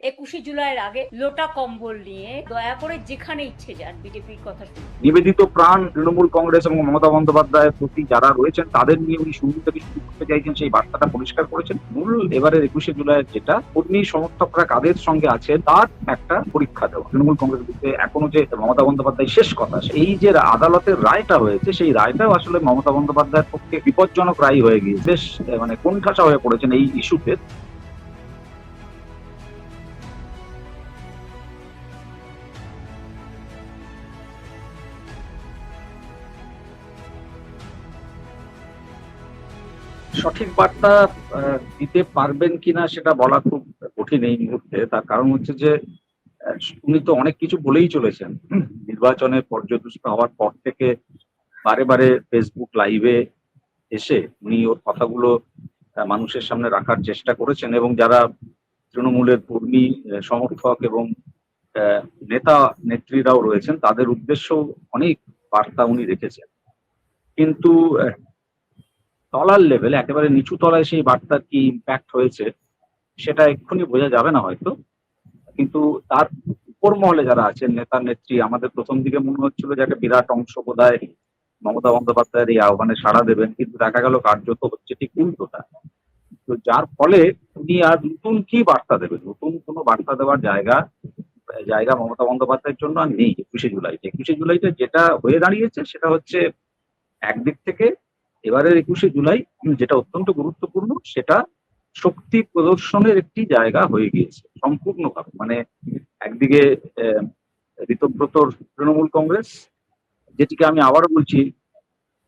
21শে জুলাইয়ের আগে লোটা কম্বল নিয়ে দয়া করে যেখানে ইচ্ছে যান বিজেপির কথা শুনে। নিবেদিত প্রাণ তৃণমূল কংগ্রেস এবং মমতা বন্দ্যোপাধ্যায়ের প্রতি যারা রয়েছেন তাদের নিয়ে উনি শুরু থেকে শুরু করতে চাইছেন, সেই বার্তাটা পরিষ্কার করেছেন। মূল এবারের 21শে জুলাইয়ের যেটা কর্মী সমর্থকরা কাদের সঙ্গে আছে তার একটা পরীক্ষা দেওয়া। তৃণমূল কংগ্রেস বিরুদ্ধে এখনো যে মমতা বন্দ্যোপাধ্যায় শেষ কথা, এই যে আদালতের রায়টা হয়েছে সেই রায়টাও আসলে মমতা বন্দ্যোপাধ্যায়ের পক্ষে বিপজ্জনক রায় হয়ে গিয়েছে। বেশ কোণঠাসা হয়ে পড়েছেন এই ইস্যুতে। সঠিক বার্তা দিতে পারবেন কিনা সেটা বলা খুব কঠিন এই মুহূর্তে। তার কারণ হচ্ছে যে উনি তো অনেক কিছু বলেই চলেছেন। নির্বাচনে পর্যদুষ্ট হওয়ার পর থেকে বারে বারে ফেসবুক লাইভে এসে উনি ওর কথাগুলো মানুষের সামনে রাখার চেষ্টা করেছেন, এবং যারা তৃণমূলের কর্মী সমর্থক এবং নেতা নেত্রীরাও রয়েছেন তাদের উদ্দেশ্যেও অনেক বার্তা উনি রেখেছেন। কিন্তু তলার লেভেলে, একেবারে নিচু তলায় সেই বার্তার কি ইম্প্যাক্ট হয়েছে সেটা এক্ষুনি বোঝা যাবে না হয়তো। কিন্তু তার উপর মহলে যারা আছেন নেতা নেত্রী, আমাদের প্রথম দিকে মনে হচ্ছিল যে একটা বিরাট অংশ বোধহয় মমতা বন্দ্যোপাধ্যায়ের এই আহ্বানে সাড়া দেবেন, কিন্তু দেখা গেল কার্যত হচ্ছে ঠিক উল্টোটা। তো যার ফলে উনি আর নতুন কি বার্তা দেবেন, নতুন কোনো বার্তা দেওয়ার জায়গা জায়গা মমতা বন্দ্যোপাধ্যায়ের জন্য আর নেই। 21শে জুলাইতে যেটা হয়ে দাঁড়িয়েছে সেটা হচ্ছে একদিক থেকে এবারের 21শে জুলাই যেটা অত্যন্ত গুরুত্বপূর্ণ, সেটা শক্তি প্রদর্শনের একটি জায়গা হয়ে গিয়েছে সম্পূর্ণভাবে। একদিকে ঋতব্রতর তৃণমূল কংগ্রেস, যেটিকে আমি আবারও বলছি,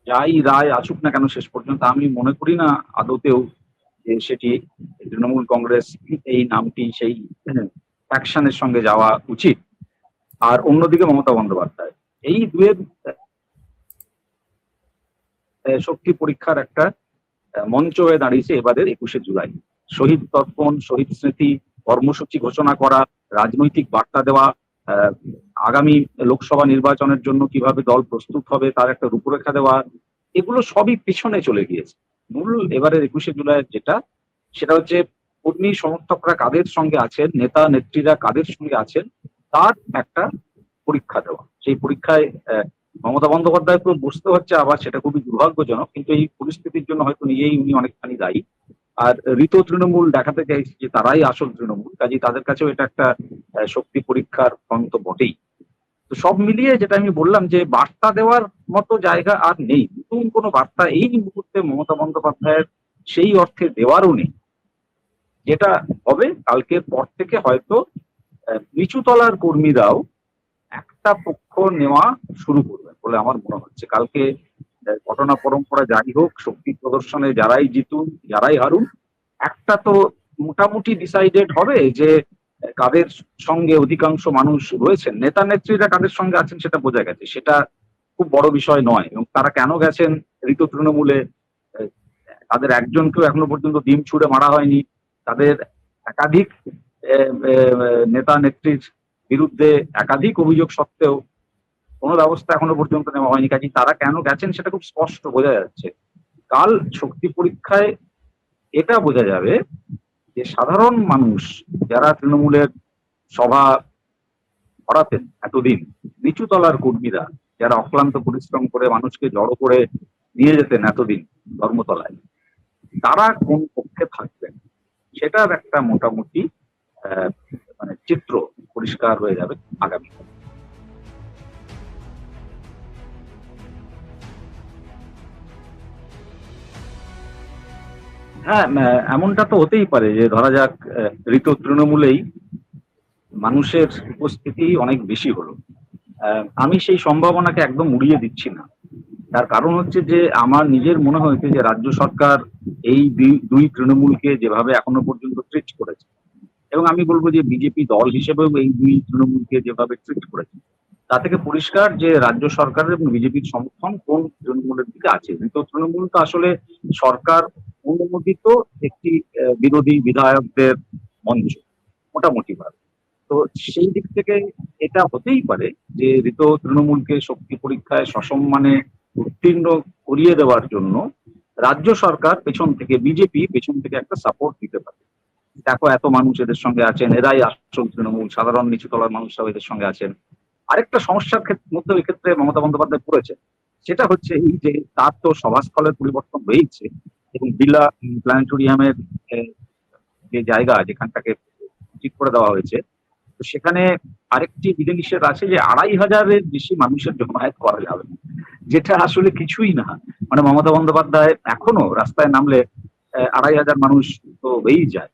যাই রায় আসুক না কেন শেষ পর্যন্ত আমি মনে করি না আদতেও যে সেটি তৃণমূল কংগ্রেস এই নামটি সেই অ্যাকশনের সঙ্গে যাওয়া উচিত। আর অন্যদিকে মমতা বন্দ্যোপাধ্যায়, এই দুয়ের শক্তি পরীক্ষার একটা মঞ্চ হয়ে দাঁড়িয়েছে এবারের 21শে জুলাই। শহীদ তর্পণ, শহীদ স্মৃতি, কর্মসূচি ঘোষণা করা, রাজনৈতিক বার্তা দেওয়া, আগামী লোকসভা নির্বাচনের জন্য কিভাবে দল প্রস্তুত হবে তার একটা রূপরেখা দেওয়া, এগুলো সবই পিছনে চলে গিয়েছে। মূল এবারের 21শে জুলাইয়ের যেটা, সেটা হচ্ছে কর্মী সমর্থকরা কাদের সঙ্গে আছেন, নেতা নেত্রীরা কাদের সঙ্গে আছেন তার একটা পরীক্ষা দেওয়া। সেই পরীক্ষায় মমতা বন্দ্যোপাধ্যায়কে বুঝতে হচ্ছে, আবার সেটা খুবই দুর্ভাগ্যজনক, কিন্তু এই পরিস্থিতির জন্য হয়তো নিজেই উনি অনেকখানি দায়ী। আর ঋত তৃণমূল দেখাতে চাইছে যে তারাই আসল তৃণমূল, কাজেই তাদের কাছেও এটা একটা শক্তি পরীক্ষার ফন্ত বটেই। তো সব মিলিয়ে যেটা আমি বললাম যে বার্তা দেওয়ার মতো জায়গা আর নেই, নতুন কোনো বার্তা এই মুহূর্তে মমতা বন্দ্যোপাধ্যায়ের সেই অর্থে দেওয়ারও নেই। যেটা হবে কালকের পর থেকে হয়তো নিচু তলার কর্মীরাও একটা পক্ষ নেওয়া শুরু করবে বলে আমার মনে হচ্ছে। কালকে ঘটনা পরম্পরা যাই হোক, শক্তি প্রদর্শনে যারাই জিতুন যারাই হারুন, একটা তো মোটামুটি ডিসাইডেড হবে যে কাদের সঙ্গে অধিকাংশ মানুষ রয়েছেন। নেতা নেত্রীরা কাদের সঙ্গে আছেন সেটা বোঝা গেছে, সেটা খুব বড় বিষয় নয়। এবং তারা কেন গেছেন ঋতু তৃণমূলে, তাদের একজনকেও এখনো পর্যন্ত ডিম ছুঁড়ে মারা হয়নি। তাদের একাধিক নেতা নেত্রীর বিরুদ্ধে একাধিক অভিযোগ সত্ত্বেও কোনো ব্যবস্থা এখনো পর্যন্ত নেওয়া হয়নি। কাজে তারা কেন গেছেন সেটা খুব স্পষ্ট বোঝা যাচ্ছে। কাল শক্তি পরীক্ষায় এটা বোঝা যাবে যে সাধারণ মানুষ যারা তৃণমূলের সভা করাতেন এতদিন, নিচু তলার কর্মীরা যারা অক্লান্ত পরিশ্রম করে মানুষকে জড়ো করে নিয়ে যেতেন এতদিন ধর্মতলায়, তারা কোন পক্ষে থাকবেন সেটার একটা মোটামুটি চিত্র পরিষ্কার হয়ে যাবে আগামী। হ্যাঁ, এমনটা তো হতেই পারে যে ধরা যাক ঋত তৃণমূলেই মানুষের উপস্থিতি অনেক বেশি হলো। আমি সেই সম্ভাবনাকে একদম উড়িয়ে দিচ্ছি না। তার কারণ হচ্ছে যে আমার নিজের মনে হয়েছে যে রাজ্য সরকার এই দুই তৃণমূলকে যেভাবে এখনো পর্যন্ত ট্রিট করেছে, এবং আমি বলবো যে বিজেপি দল হিসেবেও এই দুই তৃণমূলকে যেভাবে ট্রিট করেছে, তা থেকে পরিষ্কার যে রাজ্য সরকারের এবং বিজেপির সমর্থন কোন তৃণমূলের দিকে আছে। কিন্তু তৃণমূল তো আসলে সরকার অনুমোদিত একটি বিরোধী বিধায়কদের মঞ্চ মোটামুটি ভাবে। তো সেই দিক থেকে এটা হতেই পারে যে ঋত তৃণমূলকে শক্তি পরীক্ষায় সসম্মানে উত্তীর্ণ করিয়ে দেওয়ার জন্য রাজ্য সরকার পেছন থেকে, বিজেপি পেছন থেকে একটা সাপোর্ট দিতে পারে। দেখো এত মানুষ এদের সঙ্গে আছেন, এরাই আসল তৃণমূল, সাধারণ নিচু তলার মানুষরাও এদের সঙ্গে আছেন। আরেকটা সমস্যার মধ্যে এক্ষেত্রে মমতা বন্দ্যোপাধ্যায় পড়েছে, সেটা হচ্ছে এই যে তার তো সভাস্থলের পরিবর্তন হয়েছে এবং বিড়লা প্ল্যানেটোরিয়ামের যে জায়গা যেখানটাকে ঠিক করে দেওয়া হয়েছে, তো সেখানে আরেকটি বিধিনিষেধ আছে যে 2,500-এর বেশি মানুষের জমায়েত করা যাবে না, যেটা আসলে কিছুই না। মানে মমতা বন্দ্যোপাধ্যায় এখনো রাস্তায় নামলে 2,500 মানুষ তো হয়েই যায়,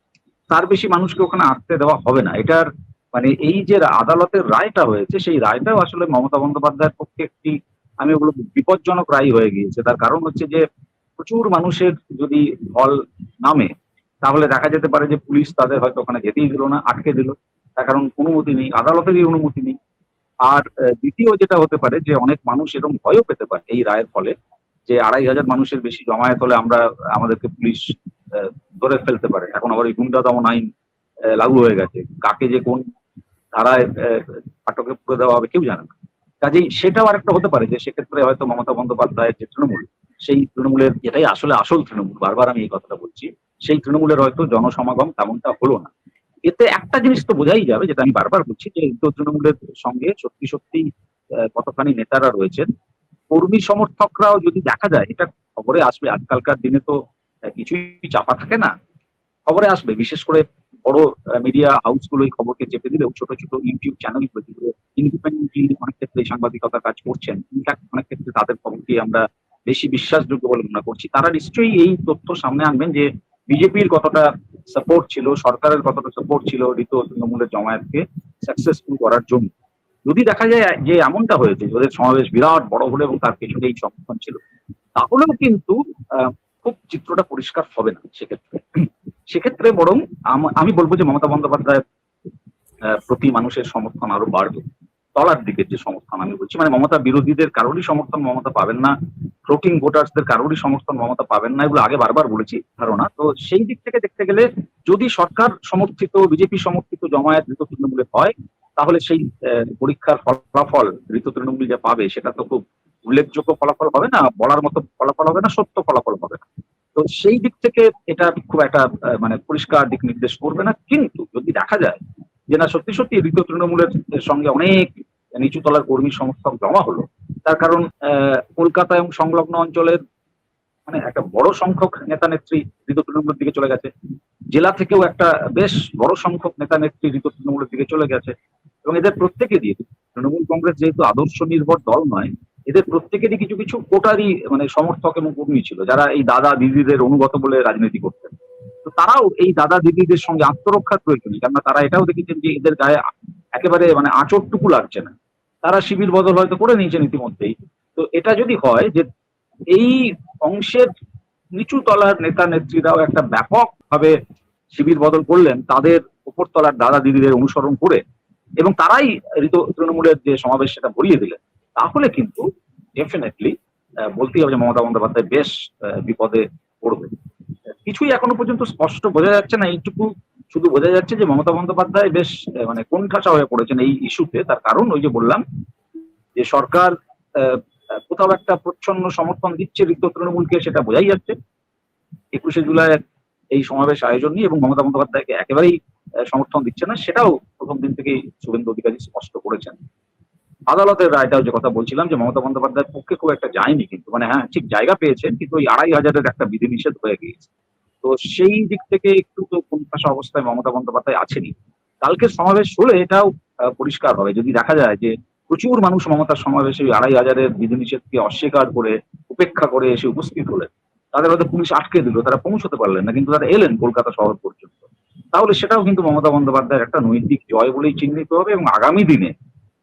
তার বেশি মানুষকে ওখানে আটতে দেওয়া হবে না। এটার মানে এই যে আদালতের রায়টা হয়েছে, সেই রায়টাও আসলে মমতা বন্দ্যোপাধ্যায়ের পক্ষে একটি, আমি ওগুলো বিপজ্জনক রায় হয়ে গিয়েছে। তার কারণ হচ্ছে যে প্রচুর মানুষের যদি ঢল নামে, তাহলে দেখা যেতে পারে যে পুলিশ তাদের হয়তো ওখানে যেতেই দিল না, আটকে দিল, তার কারণ অনুমতি নেই, আদালতেরই অনুমতি নেই। আর দ্বিতীয় যেটা হতে পারে যে অনেক মানুষ এরকম ভয়ও পেতে পারে এই রায়ের ফলে, যে 2,500 মানুষের বেশি জমায়েত হলে আমাদেরকে পুলিশ ধরে ফেলতে পারে। এখন আবার এই গুন্ডা দমন আইন লাগু হয়ে গেছে, কাকে যে কোন ধারায় আটকে পুরে দেওয়া হবে কেউ জানে না। কাজেই সেটাও আরেকটা হতে পারে যে সেক্ষেত্রে হয়তো মমতা বন্দ্যোপাধ্যায়ের যে তৃণমূল, সেই তৃণমূলের, যেটাই আসলে আসল তৃণমূল, বারবার আমি এই কথাটা বলছি, সেই তৃণমূলের হয়তো জনসমাগম তেমনটা হলো না। এতে একটা জিনিস তো বোঝাই যাবে, যেটা আমি বারবার বলছি, যে তৃণমূলের সঙ্গে সত্যি সত্যি কতখানি নেতারা রয়েছেন, কর্মী সমর্থকরাও যদি দেখা যায়, এটা খবরে আসবে। আজকালকার দিনে তো কিছুই চাপা থাকে না, খবরে আসবে। বিশেষ করে বড় মিডিয়া হাউসগুলো এই খবরকে চেপে দিলেও ছোট ছোট ইউটিউব চ্যানেল যেগুলো ইন্ডিপেন্ডেন্টলি অনেক ক্ষেত্রে সাংবাদিকতা কাজ করছেন, ইনফ্যাক্ট অনেক ক্ষেত্রে তাদের খবরকে আমরা বেশি বিশ্বাসযোগ্য বলে মনে করছি, তারা নিশ্চয়ই এই তথ্য সামনে আনবেন যে বিজেপির কতটা সাপোর্ট ছিল, সরকারের কতটা সাপোর্ট ছিল তৃণমূলের জমায়েতকে সাকসেসফুল করার জন্য। যদি দেখা যায় যে এমনটা হয়েছে, ওদের সমাবেশ বিরাট বড় হলো এবং তার পেছনে এই সমর্থন ছিল, তাহলেও কিন্তু খুব চিত্রটা পরিষ্কার হবে না। সেক্ষেত্রে বরং আমি বলবো যে মমতা বন্দ্যোপাধ্যায়ের প্রতি মানুষের সমর্থন আরো বাড়বে। তলার দিকের যে সমর্থন আমি বলছি, মানে মমতা বিরোধীদের কারোরই সমর্থন মমতা পাবেন না, ফ্লোটিং ভোটার্সদের কারোরই সমর্থন মমতা পাবেন না, এগুলো আগে বারবার বলেছি ধারণা। তো সেই দিক থেকে দেখতে গেলে যদি সরকার সমর্থিত, বিজেপি সমর্থিত জমায়েত তৃণমূলে হয়, তাহলে সেই পরীক্ষার ফলাফল তৃণমূল যা পাবে সেটা তো খুব উল্লেখযোগ্য ফলাফল হবে না, বলার মতো ফলাফল হবে না, সত্য ফলাফল হবে না। তো সেই দিক থেকে এটা খুব একটা মানে পরিষ্কার দিক নির্দেশ করবে না। কিন্তু যদি দেখা যায় যে না, সত্যি সত্যি তৃণমূলের সঙ্গে অনেক নিচু তলার কর্মী সমর্থক জমা হলো, তার কারণ কলকাতা এবং সংলগ্ন অঞ্চলের মানে একটা বড় সংখ্যক নেতা নেত্রী তৃণমূলের দিকে চলে গেছে, জেলা থেকেও একটা বেশ বড় সংখ্যক নেতা নেত্রী তৃণমূলের দিকে চলে গেছে, এবং এদের প্রত্যেকে দিয়ে, তৃণমূল কংগ্রেস যেহেতু আদর্শ নির্ভর দল নয়, এদের প্রত্যেকেরই কিছু কিছু কোটারই মানে সমর্থক এবং কর্মী ছিল, যারা এই দাদা দিদিদের অনুগত বলে রাজনীতি করতেন। তো তারাও এই দাদা দিদিদের সঙ্গে আত্মরক্ষার প্রয়োজনীয়, কেননা তারা এটাও দেখেছেন যে এদের গায়ে একেবারে মানে আঁচড়টুকু লাগছে না, তারা শিবির বদল হয়তো করে নিয়েছেন ইতিমধ্যেই। তো এটা যদি হয় যে এই অংশের নিচু তলার নেতা নেত্রীরাও একটা ব্যাপকভাবে শিবির বদল করলেন তাদের উপর তলার দাদা দিদিদের অনুসরণ করে, এবং তারাই তৃণমূলের যে সমাবেশ সেটা ভরিয়ে দিলেন, তাহলে কিন্তু ডেফিনেটলি বলতেই হবে যে মমতা বন্দ্যোপাধ্যায় বেশ বিপদে পড়বে। কিছুই এখনো পর্যন্ত স্পষ্ট বোঝা যাচ্ছে না, এইটুকু শুধু বোঝা যাচ্ছে যে মমতা বন্দ্যোপাধ্যায় বেশ মানে কোণঠাসা হয়ে পড়েছেন এই ইস্যুতে। তার কারণ ওই যে বললাম যে সরকার কোথাও একটা প্রচ্ছন্ন সমর্থন দিচ্ছে তৃণমূলকে, সেটা বোঝাই যাচ্ছে 21শে জুলাই এই সমাবেশ আয়োজন নিয়ে, এবং মমতা বন্দ্যোপাধ্যায়কে একেবারেই সমর্থন দিচ্ছে না, সেটাও প্রথম দিন থেকেই শুভেন্দু অধিকারী স্পষ্ট করেছেন। আদালতের রায়টাও যে কথা বলছিলাম যে মমতা বন্দ্যোপাধ্যায়ের পক্ষে খুব একটা যায়নি, কিন্তু মানে হ্যাঁ ঠিক জায়গা পেয়েছেন, কিন্তু ওই 2,500-এর একটা বিধিনিষেধ হয়ে গিয়েছে। তো সেই দিক থেকে একটু তো কোণঠাসা অবস্থায় মমতা বন্দ্যোপাধ্যায় আছেনই। কালকে সমাবেশ হলে এটাও পরিষ্কার হবে, যদি দেখা যায় যে প্রচুর মানুষ মমতার সমাবেশে ওই 2,500-এর বিধিনিষেধকে অস্বীকার করে উপেক্ষা করে এসে উপস্থিত হলেন, তাদের হয়তো পুলিশ আটকে দিল, তারা পৌঁছতে পারলেন না, কিন্তু তারা এলেন কলকাতা শহর পর্যন্ত, তাহলে সেটাও কিন্তু মমতা বন্দ্যোপাধ্যায়ের একটা নৈতিক জয় বলেই চিহ্নিত হবে। এবং আগামী দিনে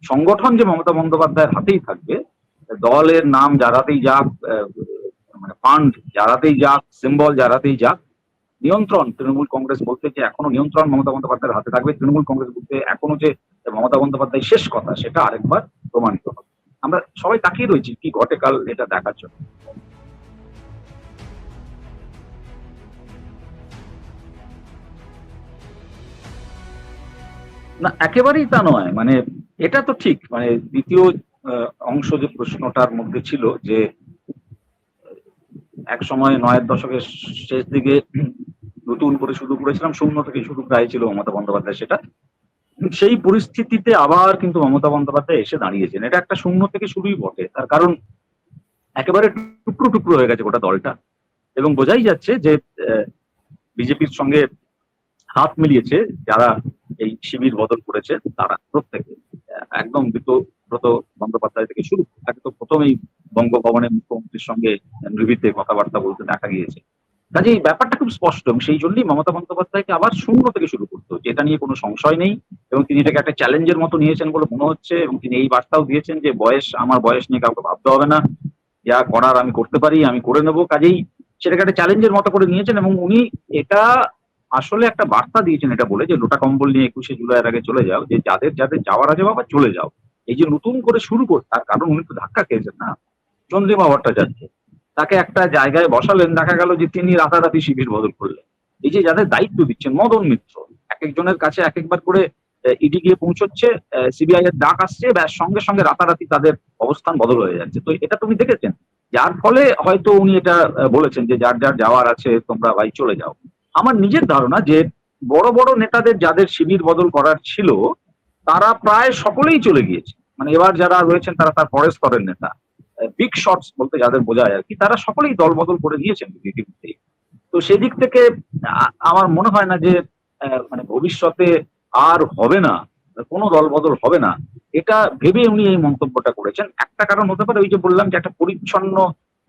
সংগঠন যে মমতা বন্দ্যোপাধ্যায়ের হাতেই থাকবে, দলের নাম যারাতেই যাক, মানে ফান্ড যারাতেই যাক, সিম্বল যারাতেই যাক, নিয়ন্ত্রণ তৃণমূল কংগ্রেস বলতে যে এখনো নিয়ন্ত্রণ মমতা বন্দ্যোপাধ্যায়ের হাতে থাকবে, তৃণমূল কংগ্রেস বলতে এখনো যে মমতা বন্দ্যোপাধ্যায় শেষ কথা, সেটা আরেকবার প্রমাণিত হবে। আমরা সবাই তাকিয়ে রয়েছি কি ঘটে কাল এটা দেখার জন্য। না, একেবারেই তা নয়, মানে এটা তো ঠিক, মানে দ্বিতীয় অংশ যে প্রশ্নটার মধ্যে ছিল যে এক সময় 90-এর দশকের শেষ দিকে নতুন করে শুরু করেছিলাম, শূন্য থেকে শুরু প্রায় ছিল মমতা বন্দ্যোপাধ্যায় সেটা। সেই পরিস্থিতিতে আবার কিন্তু মমতা বন্দ্যোপাধ্যায় এসে দাঁড়িয়েছেন। এটা একটা শূন্য থেকে শুরুই বটে, তার কারণ একেবারে টুকরো টুকরো হয়ে গেছে গোটা দলটা, এবং বোঝাই যাচ্ছে যে বিজেপির সঙ্গে হাত মিলিয়েছে যারা এই শিবির বদল করেছে তারা প্রত্যেকে, একদম বিব্রত বন্দ্যোপাধ্যায় থেকে শুরু, তাকে তো প্রথমেই বঙ্গভবনের মুখ্যমন্ত্রীর সঙ্গে নির্বিতে কথাবার্তা বলতে দেখা গিয়েছে। কাজে এই ব্যাপারটা খুব স্পষ্ট, এবং সেই জন্যই মমতা বন্দ্যোপাধ্যায়কে আবার শূন্য থেকে শুরু করতে হচ্ছে, এটা নিয়ে কোনো সংশয় নেই। এবং তিনি এটাকে একটা চ্যালেঞ্জের মতো নিয়েছেন বলে মনে হচ্ছে, এবং তিনি এই বার্তাও দিয়েছেন যে আমার বয়স নিয়ে কাউকে ভাবতে হবে না, যা করার আমি করতে পারি, আমি করে নেবো। কাজেই সেটাকে একটা চ্যালেঞ্জের মতো করে নিয়েছেন, এবং উনি এটা আসলে একটা বার্তা দিয়েছেন এটা বলে যে লোটা কম্বল নিয়ে 21শে জুলাইয়ের আগে চলে যাও, যে যাদের যাদের যাওয়ার আছে বাবা চলে যাও। এই যে নতুন করে শুরু করতে, তার কারণ উনি তো ধাক্কা খেয়েছেন না, চন্দ্রিমা ভট্টাচার্য তাকে একটা জায়গায় বসালেন, দেখা গেল যে তিনি রাতারাতি শিবির বদল করলেন। এই যে যাদের দায়িত্ব দিচ্ছেন মদন মিত্র, এক একজনের কাছে এক একবার করে ইডি গিয়ে পৌঁছচ্ছে, সিবিআই এর ডাক আসছে, ব্যাস সঙ্গে সঙ্গে রাতারাতি তাদের অবস্থান বদল হয়ে যাচ্ছে। তো এটা তুমি দেখেছেন, যার ফলে হয়তো উনি এটা বলেছেন যে যার যার যাওয়ার আছে তোমরা ভাই চলে যাও। আমার নিজের ধারণা যে বড় বড় নেতাদের যাদের শিবির বদল করার ছিল তারা প্রায় সকলেই চলে গিয়েছে, মানে এবার যারা রয়েছেন তারা তার পরের স্তরের নেতা, বিগ শটস বলতে যাদের বোঝায় আর কি, তারা সকলেই দল বদল করে দিয়েছেন ইতিমধ্যেই। তো সেদিক থেকে আমার মনে হয় না যে মানে ভবিষ্যতে আর হবে না, কোনো দল বদল হবে না, এটা ভেবে উনি এই মন্তব্যটা করেছেন। একটা কারণ হতে পারে ওই যে বললাম যে একটা পরিচ্ছন্ন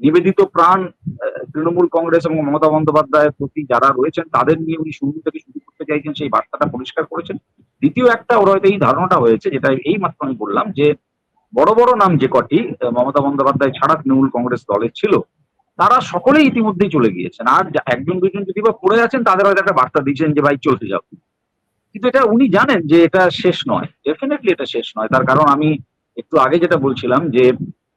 নিবেদিত প্রাণ তৃণমূল কংগ্রেস এবং মমতা বন্দ্যোপাধ্যায়ের প্রতি যারা রয়েছেন তাদের নিয়ে উনি শুরু থেকে শুরু করতে চাইছেন, সেই বার্তাটা পরিষ্কার করেছেন। দ্বিতীয় একটা ওর হয়তো এই ধারণাটা হয়েছে, যেটা এই মাত্র আমি বললাম, যে বড় বড় নাম যে কটি মমতা বন্দ্যোপাধ্যায় ছাড়া তৃণমূল কংগ্রেস দলের ছিল তারা সকলেই ইতিমধ্যেই চলে গিয়েছেন, আর একজন দুজন যদি বা পড়ে আছেন তাদের হয়তো একটা বার্তা দিয়েছেন যে ভাই চলতে যাও। কিন্তু এটা উনি জানেন যে এটা শেষ নয়, ডেফিনেটলি এটা শেষ নয়। তার কারণ আমি একটু আগে যেটা বলছিলাম যে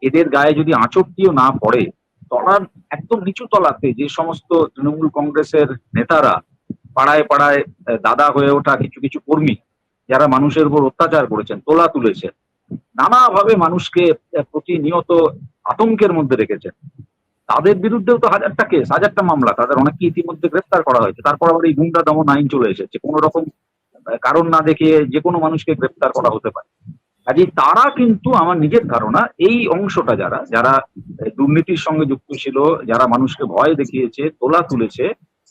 এদের গায়ে যদি আঁচড়টিও না পড়ে, তলার একদম নিচু তলাতে যে সমস্ত তৃণমূল কংগ্রেসের নেতারা পাড়ায় পাড়ায় দাদা হয়ে ওঠা কিছু কিছু কর্মী যারা মানুষের উপর অত্যাচার করেছেন, তোলা তুলেছেন, নানাভাবে মানুষকে প্রতিনিয়ত আতঙ্কের মধ্যে রেখেছেন, তাদের বিরুদ্ধেও তো হাজারটা কেস, হাজারটা মামলা, তাদের অনেককে ইতিমধ্যে গ্রেফতার করা হয়েছে। তারপর আবার এই গুন্ডা দমন আইন চলে এসেছে, কোন রকম কারণ না দেখিয়ে যে কোনো মানুষকে গ্রেফতার করা হতে পারে। কাজেই তারা কিন্তু, আমার নিজের ধারণা, এই অংশটা যারা যারা দুর্নীতির সঙ্গে যুক্ত ছিল, যারা মানুষকে ভয় দেখিয়েছে, তোলা তুলেছে,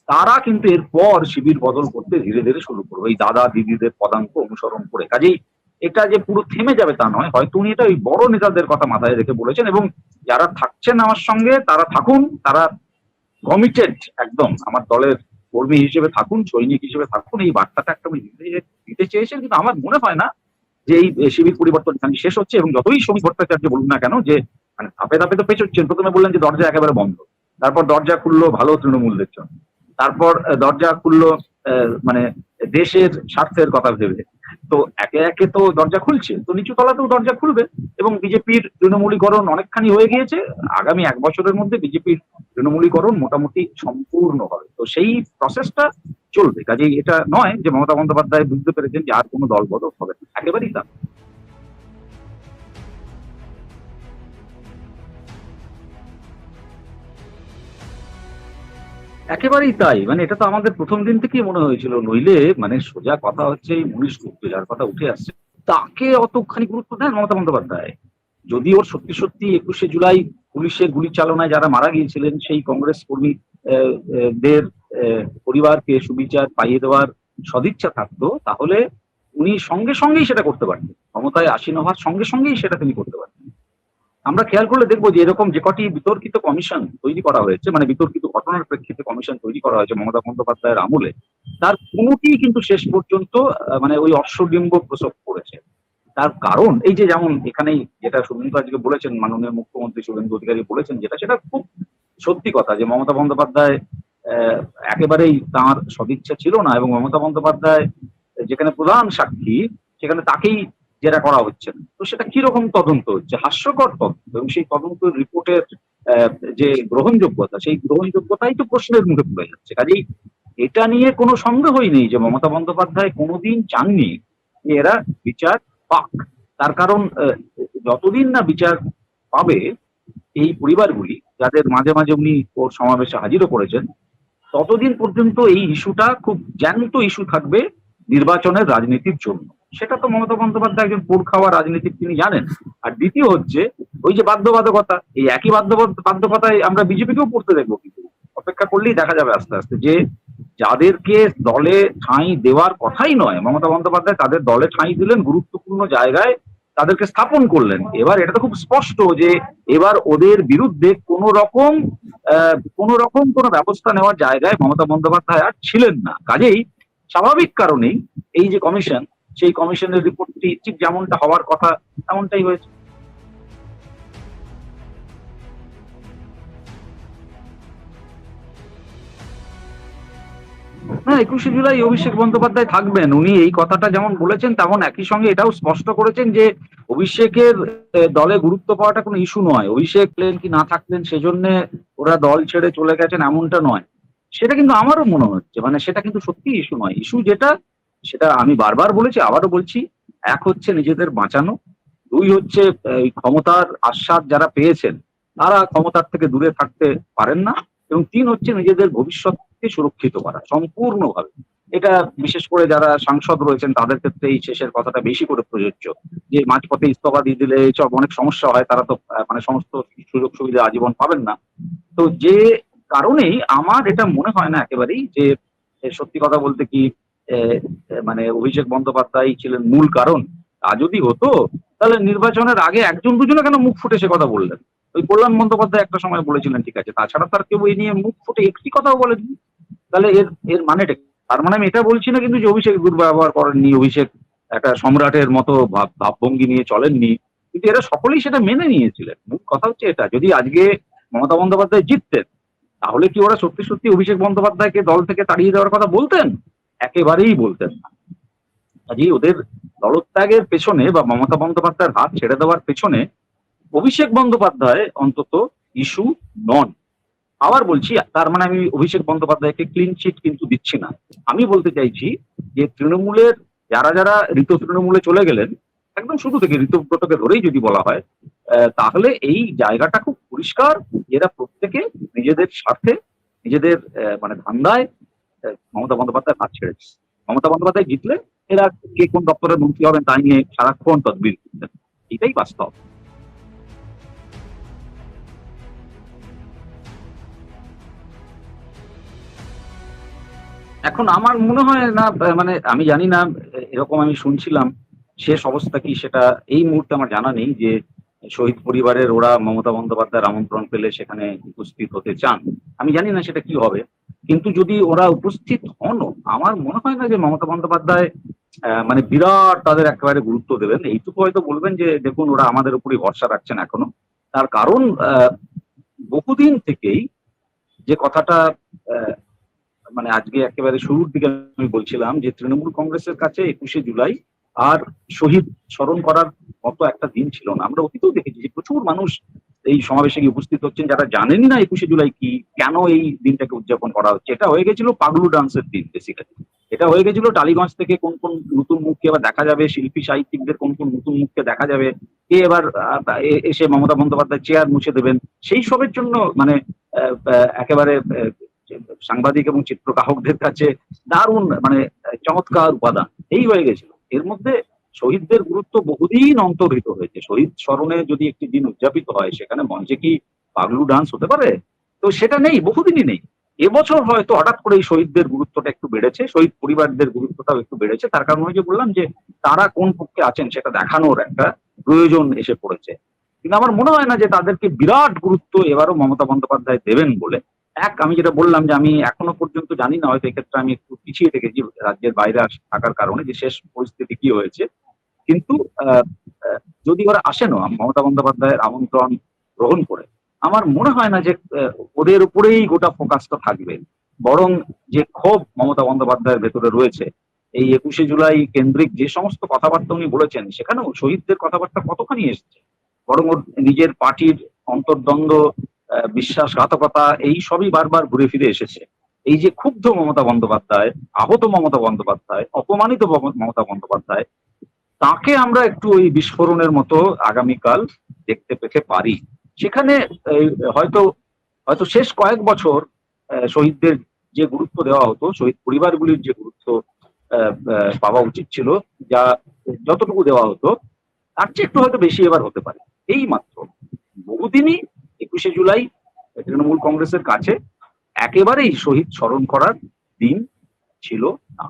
তারা কিন্তু এরপর শিবির বদল করতে ধীরে ধীরে শুরু করবে এই দাদা দিদিদের পদাঙ্ক অনুসরণ করে। কাজেই এটা যে পুরো থেমে যাবে তা নয়, হয়তো উনি এটা ওই বড় নেতাদের কথা মাথায় রেখে বলেছেন, এবং যারা থাকছেন আমার সঙ্গে তারা থাকুন, তারা কমিটেড একদম আমার দলের কর্মী হিসেবে থাকুন, সৈনিক হিসেবে থাকুন, এই বার্তাটা একটা উনি দিতে চেয়েছেন। কিন্তু আমার মনে হয় না যে এই শিবির পরিবর্তন এখানে শেষ হচ্ছে, এবং যতই শ্রমিক ভট্টাচার্য বলুন না কেন যে মানে ধাপে ধাপে তো পেছচ্ছেন, প্রথমে বললেন যে দরজা একেবারে বন্ধ, তারপর দরজা খুললো ভালো তৃণমূলদের জন্য, তারপর দরজা খুললো মানে দেশের স্বার্থের কথা ভেবে। তো একে একে তো দরজা খুলছে, তো নিচু তলাতেও দরজা খুলবে, এবং বিজেপির তৃণমূলীকরণ অনেকখানি হয়ে গিয়েছে। আগামী 1 বছরের মধ্যে বিজেপির তৃণমূলীকরণ মোটামুটি সম্পূর্ণ হবে, তো সেই প্রসেসটা চলবে। কাজেই এটা নয় যে মমতা বন্দ্যোপাধ্যায় বুঝতে পেরেছেন যে আর কোনো দল বদল হবে না, একেবারেই তা। একেবারেই তাই, মানে এটা তো আমাদের প্রথম দিন থেকেই মনে হয়েছিল, নইলে মানে সোজা কথা হচ্ছে এই মনীশ গুপ্ত যার কথা উঠে আসছে তাকে অতখানি গুরুত্ব দেন মমতা বন্দ্যোপাধ্যায়? যদি ওর সত্যি সত্যি 21শে জুলাই পুলিশের গুলি চালনায় যারা মারা গিয়েছিলেন সেই কংগ্রেস কর্মী দের পরিবারকে সুবিচার পাইয়ে দেওয়ার সদিচ্ছা থাকতো, তাহলে উনি সঙ্গে সঙ্গেই সেটা করতে পারতেন, ক্ষমতায় আসীন হওয়ার সঙ্গে সঙ্গেই সেটা তিনি করতে পারতেন। আমরা খেয়াল করলে দেখবো যে এরকম যে কটি বিতর্কিত কমিশন তৈরি করা হয়েছে, মানে বিতর্কিত ঘটনার প্রেক্ষিতে কমিশন তৈরি করা হয়েছে মমতা বন্দ্যোপাধ্যায়ের আমলে, তার কোনোটি কিন্তু শেষ পর্যন্ত মানে ওই অশ্বডিম্ব প্রসব করেছে। তার কারণ এই যে যেমন এখানেই যেটা শুভেন্দু আজকে বলেছেন, মাননীয় মুখ্যমন্ত্রী শুভেন্দু অধিকারী বলেছেন, যেটা সেটা খুব সত্যি কথা যে মমতা বন্দ্যোপাধ্যায় একেবারেই তার সদিচ্ছা ছিল না, এবং মমতা বন্দ্যোপাধ্যায় যেখানে প্রধান সাক্ষী সেখানে তাকেই জেরা করা হচ্ছে না। তো সেটা কিরকম তদন্ত হচ্ছে, হাস্যকর তদন্ত, এবং সেই তদন্ত রিপোর্টের যে গ্রহণযোগ্যতা, সেই গ্রহণযোগ্যতাই তো প্রশ্নের মুখে পড়ে যাচ্ছে। কাজেই এটা নিয়ে কোনো সন্দেহই নেই যে মমতা বন্দ্যোপাধ্যায় কোনোদিন চাননি যে এরা বিচার পাক। তার কারণ যতদিন না বিচার পাবে এই পরিবারগুলি, যাদের মাঝে মাঝে উনি ওর সমাবেশে হাজিরও করেছেন, ততদিন পর্যন্ত এই ইস্যুটা খুব জ্যান্ত ইস্যু থাকবে নির্বাচনের রাজনীতির জন্য। সেটা তো মমতা বন্দ্যোপাধ্যায় একজন পোড় খাওয়া রাজনীতিক, তিনি জানেন। আর দ্বিতীয় হচ্ছে ওই যে বাধ্যবাধকতা, এই একই বাধ্যকতায় আমরা বিজেপিকেও পড়তে দেখবো, কিন্তু অপেক্ষা করলেই দেখা যাবে আস্তে আস্তে যে যাদেরকে দলে ঠাঁই দেওয়ার কথাই নয় মমতা বন্দ্যোপাধ্যায় তাদের দলে ঠাঁই দিলেন, গুরুত্বপূর্ণ জায়গায় তাদেরকে স্থাপন করলেন। এবার এটা তো খুব স্পষ্ট যে এবার ওদের বিরুদ্ধে কোনো ব্যবস্থা নেওয়ার জায়গায় মমতা বন্দ্যোপাধ্যায় আর ছিলেন না। কাজেই স্বাভাবিক কারণেই এই যে কমিশন, সেই কমিশনের রিপোর্টটি ঠিক যেমনটা হওয়ার কথা তেমনটাই হয়েছে। না, 21শে জুলাই অভিষেক বন্দ্যোপাধ্যায় থাকবেন। উনি এই কথাটা যেমন বলেছেন তেমন একই সঙ্গে এটাও স্পষ্ট করেছেন যে অভিষেকের দলে গুরুত্ব পাওয়াটা কোনো ইস্যু নয়। অভিষেক প্লেন কি না থাকলেন সেজন্য ওরা দল ছেড়ে চলে গেছেন এমনটা নয়। সেটা কিন্তু আমারও মনে হচ্ছে মানে সেটা কিন্তু সত্যি ইস্যু নয়। ইস্যু যেটা, সেটা আমি বারবার বলেছি, আবারও বলছি, এক হচ্ছে নিজেদের বাঁচানো, দুই হচ্ছে এই ক্ষমতার আস্বাদ যারা পেয়েছেন তারা ক্ষমতার থেকে দূরে থাকতে পারেন না, এবং তিন হচ্ছে নিজেদের ভবিষ্যৎকে সুরক্ষিত করা সম্পূর্ণভাবে। এটা বিশেষ করে যারা সাংসদ রয়েছেন তাদের ক্ষেত্রে এই শেষের কথাটা বেশি করে প্রযোজ্য, যে মাঝপথে ইস্তফা দিয়ে দিলে এইসব অনেক সমস্যা হয়, তারা তো মানে সমস্ত সুযোগ সুবিধা আজীবন পাবেন না। তো যে কারণেই আমার এটা মনে হয় না একেবারেই যে সত্যি কথা বলতে কি মানে অভিষেক বন্দ্যোপাধ্যায় ছিলেন মূল কারণ। তা যদি হতো তাহলে নির্বাচনের আগে একজন দুজনে কেন মুখ ফুটে সে কথা বললেন? ওই কল্যাণ বন্দ্যোপাধ্যায় একটা সময় বলেছিলেন, ঠিক আছে, তাছাড়া তার কেউ এই নিয়ে মুখ ফুটে একটি কথাও বলেনি। তাহলে এর এর মানেটা কি? তার মানে আমি এটা বলছি না কিন্তু যে অভিষেক দুর্ব্যবহার করেননি, অভিষেক একটা সম্রাটের মতো ভাবভঙ্গি নিয়ে চলেননি, কিন্তু এরা সকলেই সেটা মেনে নিয়েছিলেন। মূল কথা হচ্ছে এটা, যদি আজকে মমতা বন্দ্যোপাধ্যায় জিততেন তাহলে কি ওরা সত্যি সত্যি অভিষেক বন্দ্যোপাধ্যায়কে দল থেকে তাড়িয়ে দেওয়ার কথা বলতেন? একেবারেই বলতেন না। কাজেই ওদের দলত্যাগের পেছনে বা মমতা বন্দ্যোপাধ্যায়ের হাত ছেড়ে দেওয়ার পেছনে অভিষেক বন্দ্যোপাধ্যায় অন্তত ইস্যু নন। আবার বলছি, তার মানে আমি অভিষেক বন্দ্যোপাধ্যায়কে ক্লিন চিট কিন্তু দিচ্ছি না। আমি বলতে চাইছি যে তৃণমূলের যারা যারা ঋত তৃণমূলে চলে গেলেন একদম শুরু থেকে, ঋতব্রতকে ধরেই যদি বলা হয়, তাহলে এই জায়গাটা খুব পরিষ্কার, এরা প্রত্যেকে নিজেদের স্বার্থে, নিজেদের মানে ধান্দায় মমতা বন্দ্যোপাধ্যায় হাত ছেড়েছে। মমতা বন্দ্যোপাধ্যায় জিতলে এরা কে কোন দপ্তরের মন্ত্রী হবেন তাই নিয়ে সারাক্ষণ তদবির করতেন। এটাই বাস্তব। এখন আমার মনে হয় না, মানে আমি জানি না, এরকম আমি শুনছিলাম, শেষ অবস্থা কি সেটা এই মুহূর্তে আমার জানা নেই, যে শহীদ পরিবারের ওরা মমতা বন্দ্যোপাধ্যায়ের আমন্ত্রণ পেলে সেখানে উপস্থিত হতে চান। আমি জানি না সেটা কি হবে, কিন্তু যদি ওরা উপস্থিত হন, আমার মনে হয় না যে মমতা বন্দ্যোপাধ্যায় মানে বিরাট তাদের একেবারে গুরুত্ব দেবেন। এইটুকু হয়তো বলবেন যে দেখুন ওরা আমাদের উপরই ভরসা রাখছেন এখনো। তার কারণ বহুদিন থেকেই যে কথাটা মানে আজকে একেবারে শুরুর দিকে আমি বলছিলাম, যে তৃণমূল কংগ্রেসের কাছে 21শে জুলাই আর শহীদ স্মরণ করার মতো একটা দিন ছিল না। আমরা অতীতেও দেখেছি যে প্রচুর মানুষ এই সমাবেশে গিয়ে উপস্থিত হচ্ছেন যারা জানেনই না 21শে জুলাই কি, কেন এই দিনটাকে উদযাপন করা হচ্ছে। এটা হয়ে গেছিল পাগলু ডান্সের দিন বেসিক্যালি। এটা হয়ে গেছিল টালিগঞ্জ থেকে কোন কোন নতুন মুখকে এবার দেখা যাবে, শিল্পী সাহিত্যিকদের কোন কোন নতুন মুখকে দেখা যাবে, কে এবার এসে মমতা বন্দ্যোপাধ্যায় চেয়ার মুছে দেবেন, সেই সবের জন্য মানে একেবারে সাংবাদিক এবং চিত্রগ্রাহকদের কাছে দারুণ মানে চমৎকার উপাদান এই হয়ে গেছিল। এর মধ্যে শহীদদের গুরুত্ব বহুদিন অন্তর্হিত হয়েছে। শহীদ স্মরণে যদি একটি দিন উদযাপিত হয় সেখানে মঞ্চে কি পাগলু ডান্স হতে পারে? তো সেটা নেই, বহুদিনই নেই। এবছর হয়তো হঠাৎ করে এই শহীদদের গুরুত্বটা একটু বেড়েছে, শহীদ পরিবারদের গুরুত্বটাও একটু বেড়েছে। তার কারণ ওই যে বললাম যে তারা কোন পক্ষে আছেন সেটা দেখানোর একটা প্রয়োজন এসে পড়েছে। কিন্তু আমার মনে হয় না যে তাদেরকে বিরাট গুরুত্ব এবারও মমতা বন্দ্যোপাধ্যায় দেবেন বলে। আমি যেটা বললাম যে আমি এখনো পর্যন্ত জানি না, হয়তো এক্ষেত্রে আমি একটু পিছিয়ে থেকেছি রাজ্যের বাইরে থাকার কারণে, যে শেষ পরিস্থিতি কি হয়েছে। কিন্তু যদি ওরা আসেনও মমতা বন্দ্যোপাধ্যায়ের আমন্ত্রণ গ্রহণ করে, আমার মনে হয় না যে ওদের উপরেই গোটা ফোকাসটা থাকবে। বরং যে ক্ষোভ মমতা বন্দ্যোপাধ্যায়ের ভেতরে রয়েছে, এই 21শে জুলাই কেন্দ্রিক যে সমস্ত কথাবার্তা উনি বলেছেন সেখানেও শহীদদের কথাবার্তা কতখানি এসছে, বরং ওর নিজের পার্টির অন্তর্দ্বন্দ্ব, বিশ্বাসঘাতকতা, এই সবই বারবার ঘুরে ফিরে এসেছে। এই যে ক্ষুব্ধ মমতা বন্দ্যোপাধ্যায়, আহত মমতা বন্দ্যোপাধ্যায়, অপমানিত মমতা বন্দ্যোপাধ্যায়, তাকে আমরা একটু ওই বিস্ফোরণের মতো আগামীকাল দেখতে পেতে পারি। সেখানে হয়তো হয়তো শেষ কয়েক বছর শহীদদের যে গুরুত্ব দেওয়া হতো, শহীদ পরিবারগুলির যে গুরুত্ব পাওয়া উচিত ছিল, যা যতটুকু দেওয়া হতো তার চেয়ে একটু হয়তো বেশি এবার হতে পারে। এই মাত্র বহুদিনই 21শে জুলাই তৃণমূল কংগ্রেসের কাছে একেবারেই শহীদ স্মরণ করার দিন ছিল না।